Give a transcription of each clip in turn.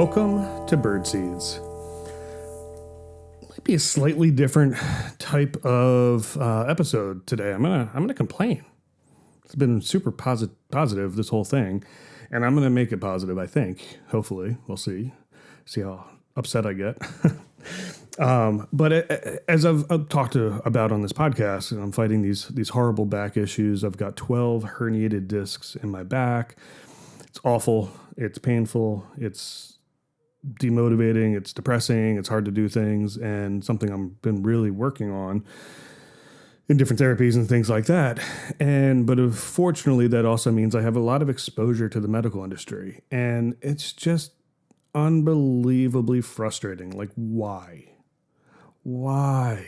Welcome to Birdseeds. Might be a slightly different type of episode today. I'm gonna complain. It's been super positive, this whole thing, and I'm gonna make it positive. I think. Hopefully, we'll see. See how upset I get. As I've talked about on this podcast, I'm fighting these horrible back issues. I've got 12 herniated discs in my back. It's awful. It's painful. It's demotivating. It's depressing. It's hard to do things, and something I've been really working on in different therapies and things like that. But unfortunately, that also means I have a lot of exposure to the medical industry, and it's just unbelievably frustrating. Like, why? Why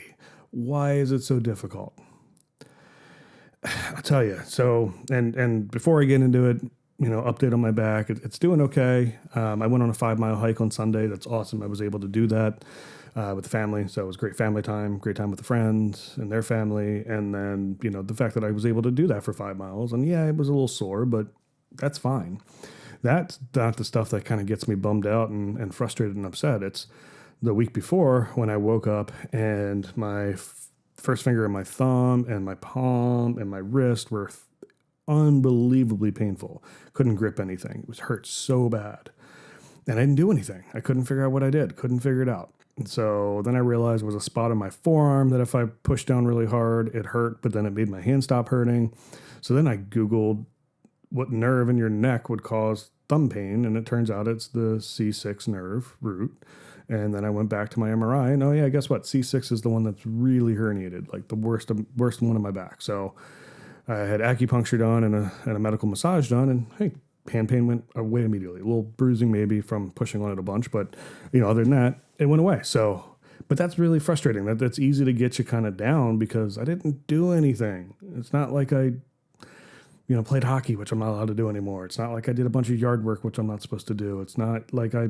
is it so difficult? I'll tell you. So, and before I get into it, update on my back. It's doing okay. I went on a 5-mile hike on Sunday. That's awesome. I was able to do that with the family. So it was great family time, great time with the friends and their family. And then, the fact that I was able to do that for 5 miles. And yeah, it was a little sore, but that's fine. That's not the stuff that kind of gets me bummed out and frustrated and upset. It's the week before when I woke up and my first finger and my thumb and my palm and my wrist were unbelievably painful. Couldn't grip anything. It was hurt so bad. And I didn't do anything. I couldn't figure out what I did. Couldn't figure it out. And so then I realized there was a spot on my forearm that if I pushed down really hard, it hurt, but then it made my hand stop hurting. So then I Googled what nerve in your neck would cause thumb pain, and it turns out it's the C6 nerve root. And then I went back to my MRI, and oh yeah, guess what? C6 is the one that's really herniated, like the worst one in my back. So I had acupuncture done and a medical massage done, and hey, hand pain went away immediately. A little bruising maybe from pushing on it a bunch, but other than that, it went away. So, but that's really frustrating. That's easy to get you kind of down because I didn't do anything. It's not like I, played hockey, which I'm not allowed to do anymore. It's not like I did a bunch of yard work, which I'm not supposed to do. It's not like I,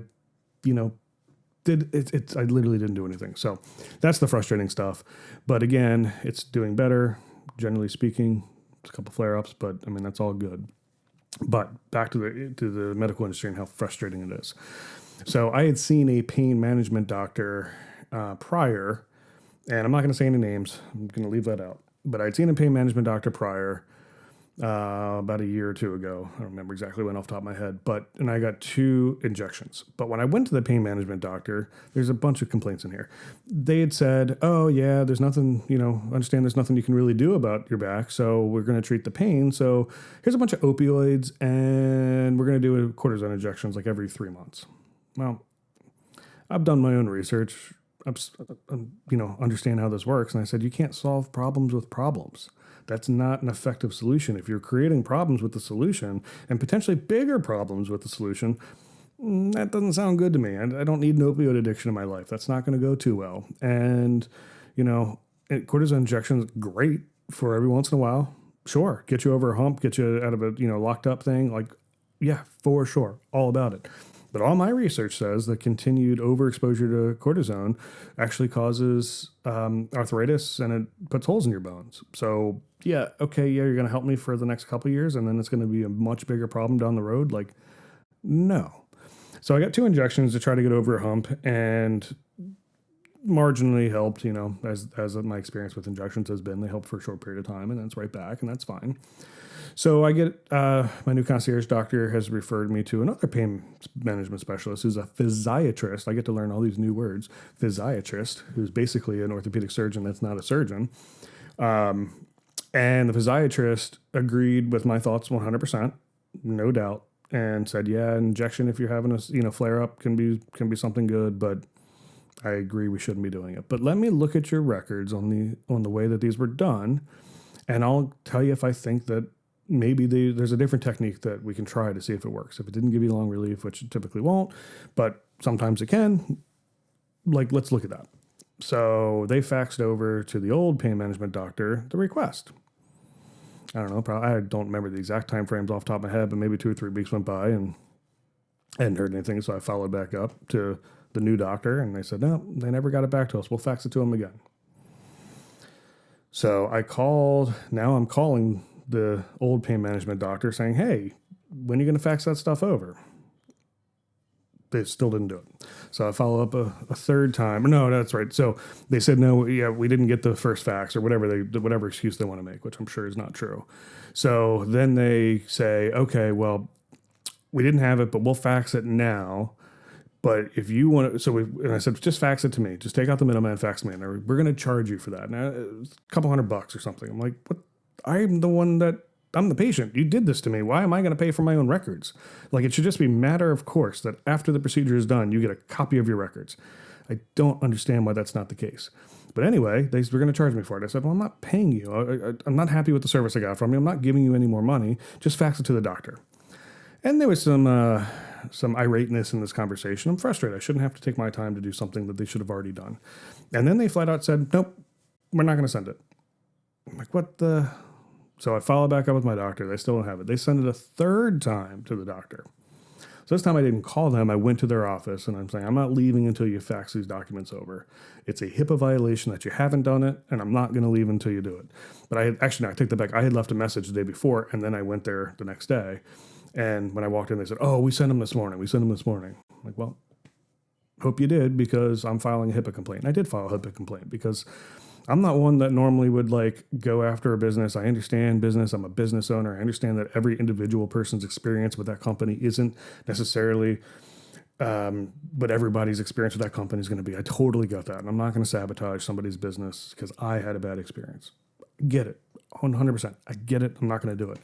did it. I literally didn't do anything. So that's the frustrating stuff. But again, it's doing better, generally speaking. A couple flare-ups, but I mean, that's all good. But back to the medical industry and how frustrating it is. So I had seen a pain management doctor prior, and I'm not going to say any names. I'm going to leave that out. But I'd seen a pain management doctor prior about a year or two ago. I don't remember exactly when off the top of my head, and I got 2 injections. But when I went to the pain management doctor, there's a bunch of complaints in here. They had said, oh yeah, there's nothing, understand there's nothing you can really do about your back. So we're going to treat the pain. So here's a bunch of opioids and we're going to do cortisone injections like every 3 months. Well, I've done my own research. Understand how this works. And I said, you can't solve problems with problems. That's not an effective solution. If you're creating problems with the solution and potentially bigger problems with the solution, that doesn't sound good to me. I don't need an opioid addiction in my life. That's not going to go too well. And, cortisone injections, great for every once in a while. Sure. Get you over a hump, get you out of a, locked up thing. Like, yeah, for sure. All about it. But all my research says that continued overexposure to cortisone actually causes arthritis and it puts holes in your bones. So yeah, okay, yeah, you're going to help me for the next couple of years and then it's going to be a much bigger problem down the road. Like, no. So I got 2 injections to try to get over a hump and marginally helped, as my experience with injections has been. They help for a short period of time and then it's right back and that's fine. So I get, my new concierge doctor has referred me to another pain management specialist who's a physiatrist. I get to learn all these new words. Physiatrist, who's basically an orthopedic surgeon that's not a surgeon. And the physiatrist agreed with my thoughts 100%, no doubt, and said, yeah, injection if you're having a flare up can be something good, but I agree we shouldn't be doing it. But let me look at your records on the way that these were done, and I'll tell you if I think that maybe there's a different technique that we can try to see if it works. If it didn't give you long relief, which it typically won't, but sometimes it can, let's look at that. So they faxed over to the old pain management doctor the request. I don't know, I don't remember the exact time frames off the top of my head, but maybe 2 or 3 weeks went by and I hadn't heard anything. So I followed back up to the new doctor and they said, no, they never got it back to us. We'll fax it to them again. So I called, now I'm calling the old pain management doctor saying, hey, when are you going to fax that stuff over? They still didn't do it. So I follow up a third time. No, that's right. So they said, no, yeah, we didn't get the first fax, or whatever excuse they want to make, which I'm sure is not true. So then they say, okay, well, we didn't have it, but we'll fax it now. But if you want to, and I said, just fax it to me. Just take out the middleman, fax me, and we're going to charge you for that. Now, it's a couple $100 or something. I'm like, what? I'm the patient. You did this to me. Why am I going to pay for my own records? Like, it should just be matter of course that after the procedure is done, you get a copy of your records. I don't understand why that's not the case. But anyway, they were going to charge me for it. I said, well, I'm not paying you. I'm not happy with the service I got from you. I'm not giving you any more money. Just fax it to the doctor. And there was some irateness in this conversation. I'm frustrated. I shouldn't have to take my time to do something that they should have already done. And then they flat out said, nope, we're not going to send it. I'm like, what the? So I follow back up with my doctor. They still don't have it. They send it a third time to the doctor. So this time I didn't call them. I went to their office and I'm saying, I'm not leaving until you fax these documents over. It's a HIPAA violation that you haven't done it, and I'm not going to leave until you do it. But I take that back. I had left a message the day before, and then I went there the next day. And when I walked in, they said, oh, we sent them this morning. I'm like, well, hope you did, because I'm filing a HIPAA complaint. And I did file a HIPAA complaint because I'm not one that normally would like go after a business. I understand business. I'm a business owner. I understand that every individual person's experience with that company isn't necessarily what everybody's experience with that company is going to be. I totally got that. And I'm not going to sabotage somebody's business because I had a bad experience. Get it. 100%. I get it. I'm not going to do it.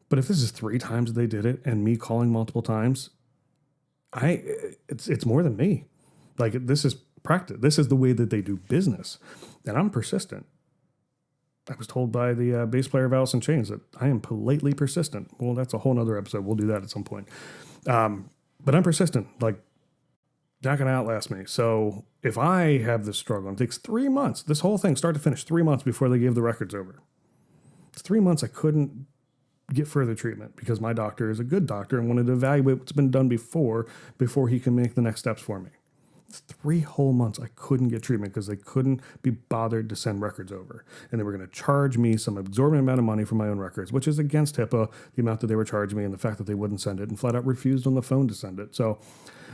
But if this is 3 times they did it and me calling multiple times, it's more than me. Like, this is practice. This is the way that they do business. And I'm persistent. I was told by the bass player of Alice in Chains that I am politely persistent. Well, that's a whole nother episode. We'll do that at some point. But I'm persistent. Like, not going to outlast me. So if I have this struggle, it takes 3 months. This whole thing, start to finish, 3 months before they gave the records over. It's 3 months I couldn't get further treatment because my doctor is a good doctor and wanted to evaluate what's been done before he can make the next steps for me. It's 3 whole months I couldn't get treatment because they couldn't be bothered to send records over. And they were going to charge me some exorbitant amount of money for my own records, which is against HIPAA, the amount that they were charging me and the fact that they wouldn't send it, and flat out refused on the phone to send it. So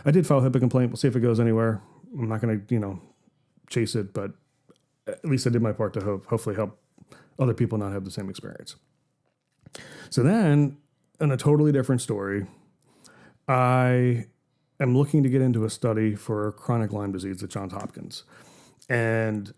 I did file a HIPAA complaint. We'll see if it goes anywhere. I'm not going to, chase it, but at least I did my part to hopefully help other people not have the same experience. So then, in a totally different story, I am looking to get into a study for chronic Lyme disease at Johns Hopkins. And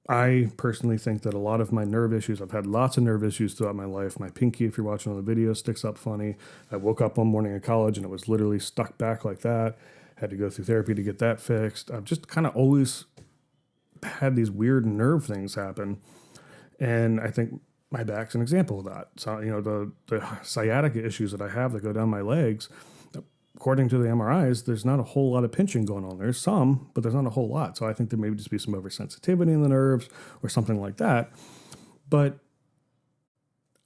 I personally think that a lot of my nerve issues, I've had lots of nerve issues throughout my life. My pinky, if you're watching on the video, sticks up funny. I woke up one morning in college and it was literally stuck back like that. Had to go through therapy to get that fixed. I've just kind of always had these weird nerve things happen. And I think my back's an example of that. So, the sciatica issues that I have that go down my legs, according to the MRIs, there's not a whole lot of pinching going on. There's some, but there's not a whole lot. So I think there may just be some oversensitivity in the nerves or something like that. But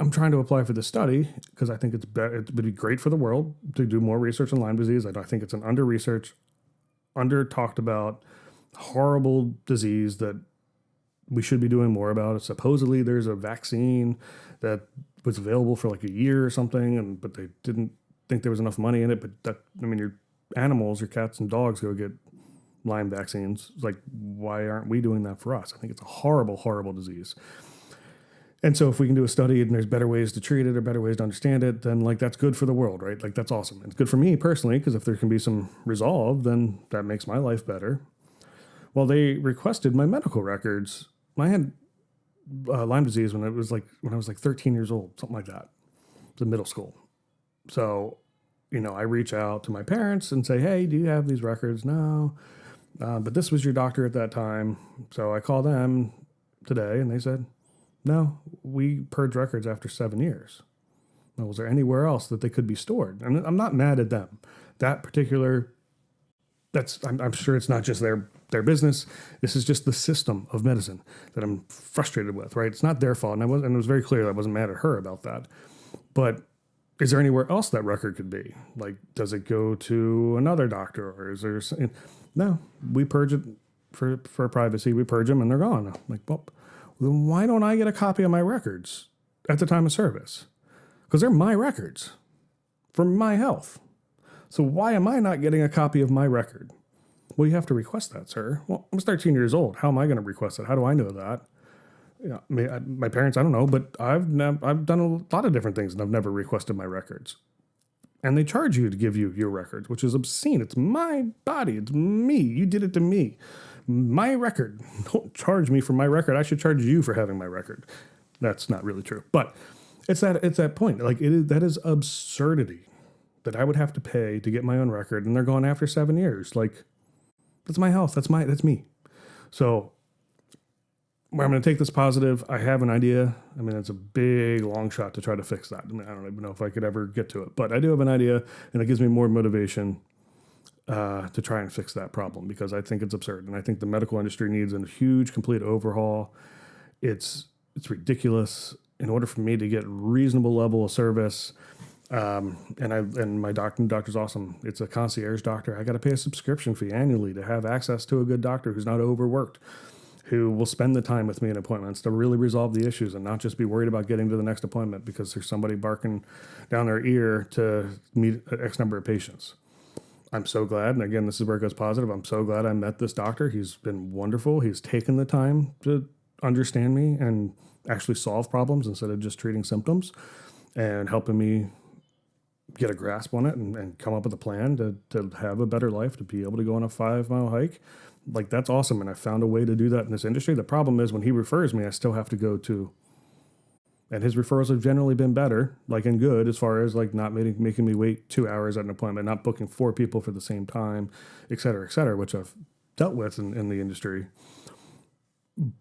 I'm trying to apply for this study because I think it would be great for the world to do more research on Lyme disease. I think it's an under-researched, under-talked about, horrible disease that we should be doing more about it. Supposedly there's a vaccine that was available for like a year or something, but they didn't think there was enough money in it. But your animals, your cats and dogs go get Lyme vaccines. Like, why aren't we doing that for us? I think it's a horrible, horrible disease. And so if we can do a study and there's better ways to treat it or better ways to understand it, then that's good for the world, right? Like, that's awesome. It's good for me personally, because if there can be some resolve, then that makes my life better. Well, they requested my medical records. I had Lyme disease when I was like 13 years old, something like that. It was in middle school. So, I reach out to my parents and say, hey, do you have these records? No. But this was your doctor at that time. So I call them today and they said, no, we purge records after 7 years. Well, was there anywhere else that they could be stored? And I'm not mad at them. That particular, I'm sure it's not just their business. This is just the system of medicine that I'm frustrated with, right? It's not their fault. And it was very clear that I wasn't mad at her about that. But is there anywhere else that record could be? Like, does it go to another doctor, or is there? No, we purge it for privacy. We purge them and they're gone. I'm like, well, then why don't I get a copy of my records at the time of service? Because they're my records for my health. So why am I not getting a copy of my record? Well, you have to request that, sir. Well, I'm 13 years old. How am I going to request it? How do I know that? My parents, I don't know, but I've done a lot of different things and I've never requested my records. And they charge you to give you your records, which is obscene. It's my body. It's me. You did it to me. My record. Don't charge me for my record. I should charge you for having my record. That's not really true. But it's that point. Like that is absurdity that I would have to pay to get my own record, and they're gone after 7 years. Like, that's my health. That's me. So where I'm going to take this positive, I have an idea. I mean, it's a big, long shot to try to fix that. I mean, I don't even know if I could ever get to it, but I do have an idea, and it gives me more motivation to try and fix that problem because I think it's absurd. And I think the medical industry needs a huge, complete overhaul. It's ridiculous. In order for me to get reasonable level of service, and my doctor's awesome. It's a concierge doctor. I got to pay a subscription fee annually to have access to a good doctor who's not overworked, who will spend the time with me in appointments to really resolve the issues and not just be worried about getting to the next appointment because there's somebody barking down their ear to meet X number of patients. I'm so glad, and again, this is where it goes positive. I'm so glad I met this doctor. He's been wonderful. He's taken the time to understand me and actually solve problems instead of just treating symptoms and helping me get a grasp on it and come up with a plan to have a better life, to be able to go on a 5-mile hike. Like, that's awesome. And I found a way to do that in this industry. The problem is when he refers me, I still have to go to, and his referrals have generally been better, like in good, as far as like not making me wait 2 hours at an appointment, not booking 4 people for the same time, et cetera, which I've dealt with in the industry.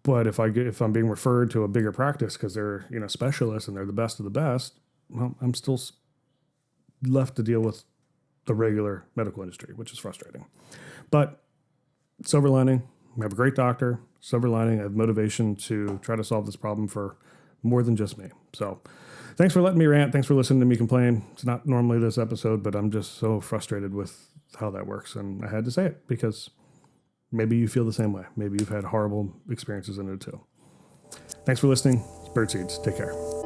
But if I'm being referred to a bigger practice because they're, specialists and they're the best of the best, well, I'm still left to deal with the regular medical industry, which is frustrating. But silver lining, we have a great doctor. Silver lining, I have motivation to try to solve this problem for more than just me. So thanks for letting me rant. Thanks for listening to me complain. It's not normally this episode, but I'm just so frustrated with how that works. And I had to say it because maybe you feel the same way. Maybe you've had horrible experiences in it too. Thanks for listening. It's Birdseeds. Take care.